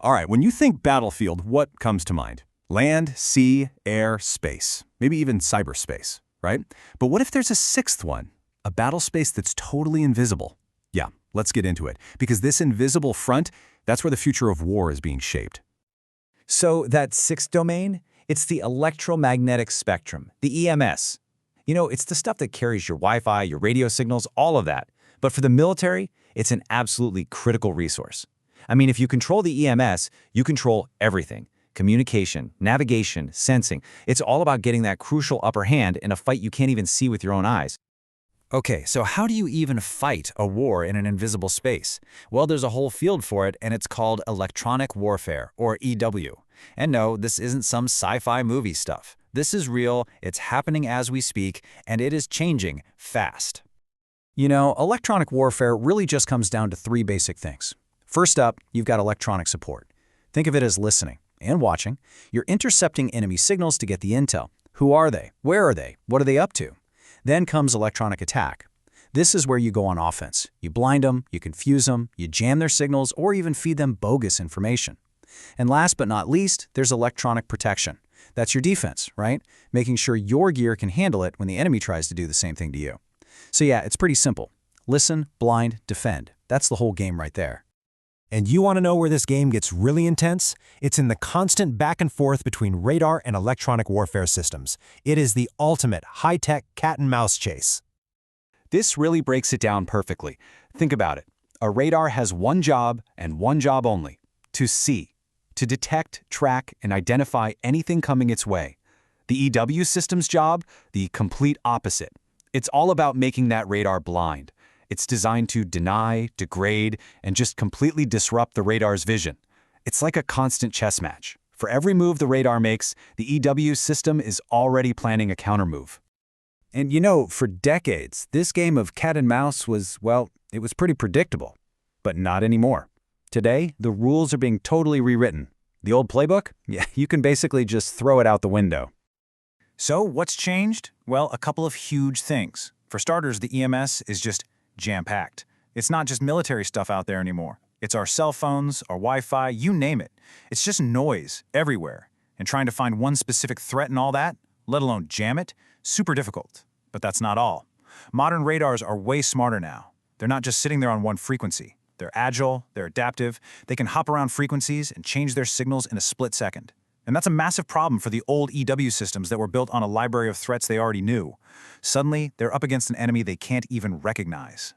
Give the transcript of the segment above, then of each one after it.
All right, when you think battlefield, what comes to mind? Land, sea, air, space, maybe even cyberspace, right? But what if there's a sixth one? A battlespace that's totally invisible? Yeah, let's get into it, because this invisible front, that's where the future of war is being shaped. So that sixth domain, it's the electromagnetic spectrum, the EMS. It's the stuff that carries your Wi-Fi, your radio signals, all of that. But for the military, it's an absolutely critical resource. I mean, if you control the EMS, you control everything. Communication, navigation, sensing. It's all about getting that crucial upper hand in a fight you can't even see with your own eyes. Okay, so how do you even fight a war in an invisible space? Well, there's a whole field for it, and it's called electronic warfare, or EW. And no, this isn't some sci-fi movie stuff. This is real, it's happening as we speak, and it is changing fast. Electronic warfare really just comes down to three basic things. First up, you've got electronic support. Think of it as listening and watching. You're intercepting enemy signals to get the intel. Who are they? Where are they? What are they up to? Then comes electronic attack. This is where you go on offense. You blind them, you confuse them, you jam their signals, or even feed them bogus information. And last but not least, there's electronic protection. That's your defense, right? Making sure your gear can handle it when the enemy tries to do the same thing to you. So yeah, it's pretty simple. Listen, blind, defend. That's the whole game right there. And you want to know where this game gets really intense? It's in the constant back and forth between radar and electronic warfare systems. It is the ultimate high-tech cat-and-mouse chase. This really breaks it down perfectly. Think about it. A radar has one job and one job only: to see, to detect, track, and identify anything coming its way. The EW system's job, the complete opposite. It's all about making that radar blind. It's designed to deny, degrade, and just completely disrupt the radar's vision. It's like a constant chess match. For every move the radar makes, the EW system is already planning a countermove. And for decades, this game of cat and mouse was, well, it was pretty predictable. But not anymore. Today, the rules are being totally rewritten. The old playbook? Yeah, you can basically just throw it out the window. So what's changed? Well, a couple of huge things. For starters, the EMS is just jam-packed. It's not just military stuff out there anymore. It's our cell phones, our Wi-Fi, you name it. It's just noise everywhere. And trying to find one specific threat and all that, let alone jam it, super difficult. But that's not all. Modern radars are way smarter now. They're not just sitting there on one frequency. They're agile, they're adaptive, they can hop around frequencies and change their signals in a split second. And that's a massive problem for the old EW systems that were built on a library of threats they already knew. Suddenly, they're up against an enemy they can't even recognize.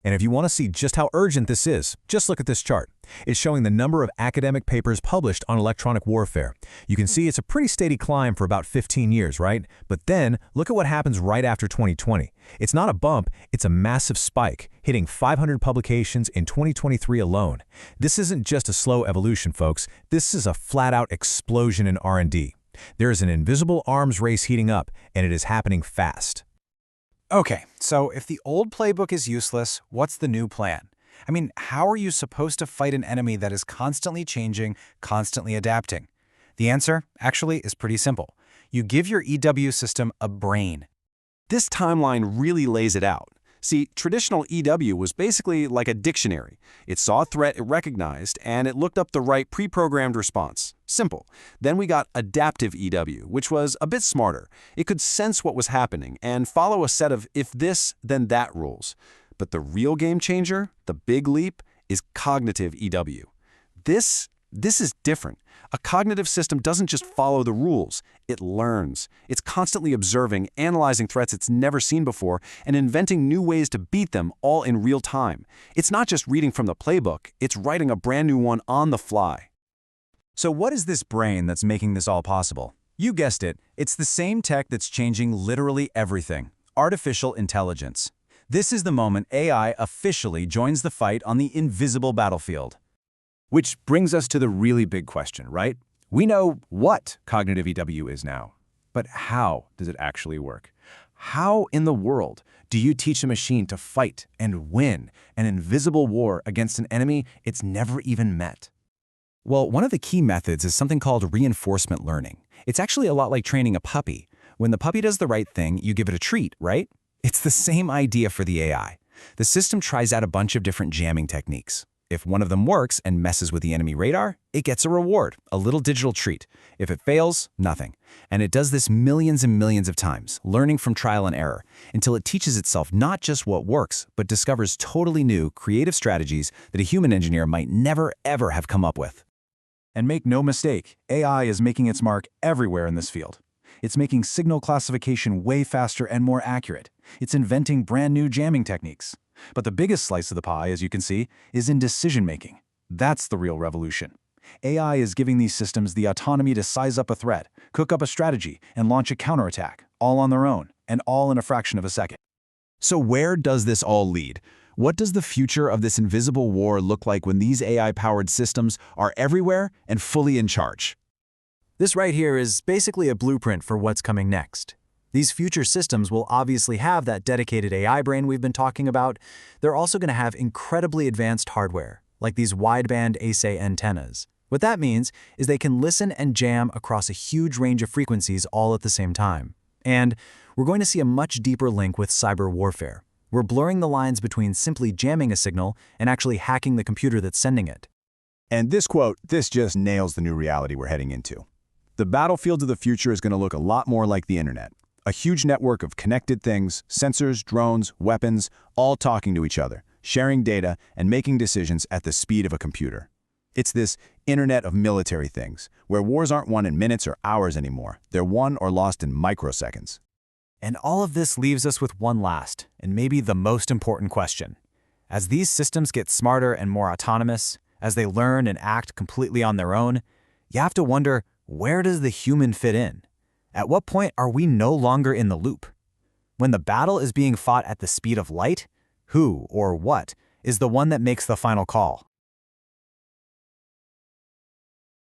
And if you want to see just how urgent this is, just look at this chart. It's showing the number of academic papers published on electronic warfare. You can see it's a pretty steady climb for about 15 years, right? But then, look at what happens right after 2020. It's not a bump, it's a massive spike, hitting 500 publications in 2023 alone. This isn't just a slow evolution, folks. This is a flat-out explosion in R&D. There is an invisible arms race heating up, and it is happening fast. Okay, so if the old playbook is useless, what's the new plan? I mean, how are you supposed to fight an enemy that is constantly changing, constantly adapting? The answer, actually, is pretty simple. You give your EW system a brain. This timeline really lays it out. See, traditional EW was basically like a dictionary. It saw a threat it recognized, and it looked up the right pre-programmed response. Simple. Then we got adaptive EW, which was a bit smarter. It could sense what was happening and follow a set of if this, then that rules. But the real game changer, the big leap, is cognitive EW. This is different. A cognitive system doesn't just follow the rules, it learns. It's constantly observing, analyzing threats it's never seen before, and inventing new ways to beat them all in real time. It's not just reading from the playbook, it's writing a brand new one on the fly. So what is this brain that's making this all possible? You guessed it, it's the same tech that's changing literally everything: artificial intelligence. This is the moment AI officially joins the fight on the invisible battlefield. Which brings us to the really big question, right? We know what cognitive EW is now, but how does it actually work? How in the world do you teach a machine to fight and win an invisible war against an enemy it's never even met? Well, one of the key methods is something called reinforcement learning. It's actually a lot like training a puppy. When the puppy does the right thing, you give it a treat, right? It's the same idea for the AI. The system tries out a bunch of different jamming techniques. If one of them works and messes with the enemy radar, it gets a reward, a little digital treat. If it fails, nothing. And it does this millions and millions of times, learning from trial and error, until it teaches itself not just what works, but discovers totally new, creative strategies that a human engineer might never, ever have come up with. And make no mistake, AI is making its mark everywhere in this field. It's making signal classification way faster and more accurate. It's inventing brand new jamming techniques. But the biggest slice of the pie, as you can see, is in decision-making. That's the real revolution. AI is giving these systems the autonomy to size up a threat, cook up a strategy, and launch a counterattack, all on their own, and all in a fraction of a second. So where does this all lead? What does the future of this invisible war look like when these AI-powered systems are everywhere and fully in charge? This right here is basically a blueprint for what's coming next. These future systems will obviously have that dedicated AI brain we've been talking about. They're also going to have incredibly advanced hardware, like these wideband ASA antennas. What that means is they can listen and jam across a huge range of frequencies all at the same time. And we're going to see a much deeper link with cyber warfare. We're blurring the lines between simply jamming a signal and actually hacking the computer that's sending it. And this quote, this just nails the new reality we're heading into. The battlefield of the future is going to look a lot more like the internet. A huge network of connected things, sensors, drones, weapons, all talking to each other, sharing data, and making decisions at the speed of a computer. It's this internet of military things, where wars aren't won in minutes or hours anymore. They're won or lost in microseconds. And all of this leaves us with one last, and maybe the most important question. As these systems get smarter and more autonomous, as they learn and act completely on their own, you have to wonder, where does the human fit in? At what point are we no longer in the loop? When the battle is being fought at the speed of light, who or what is the one that makes the final call?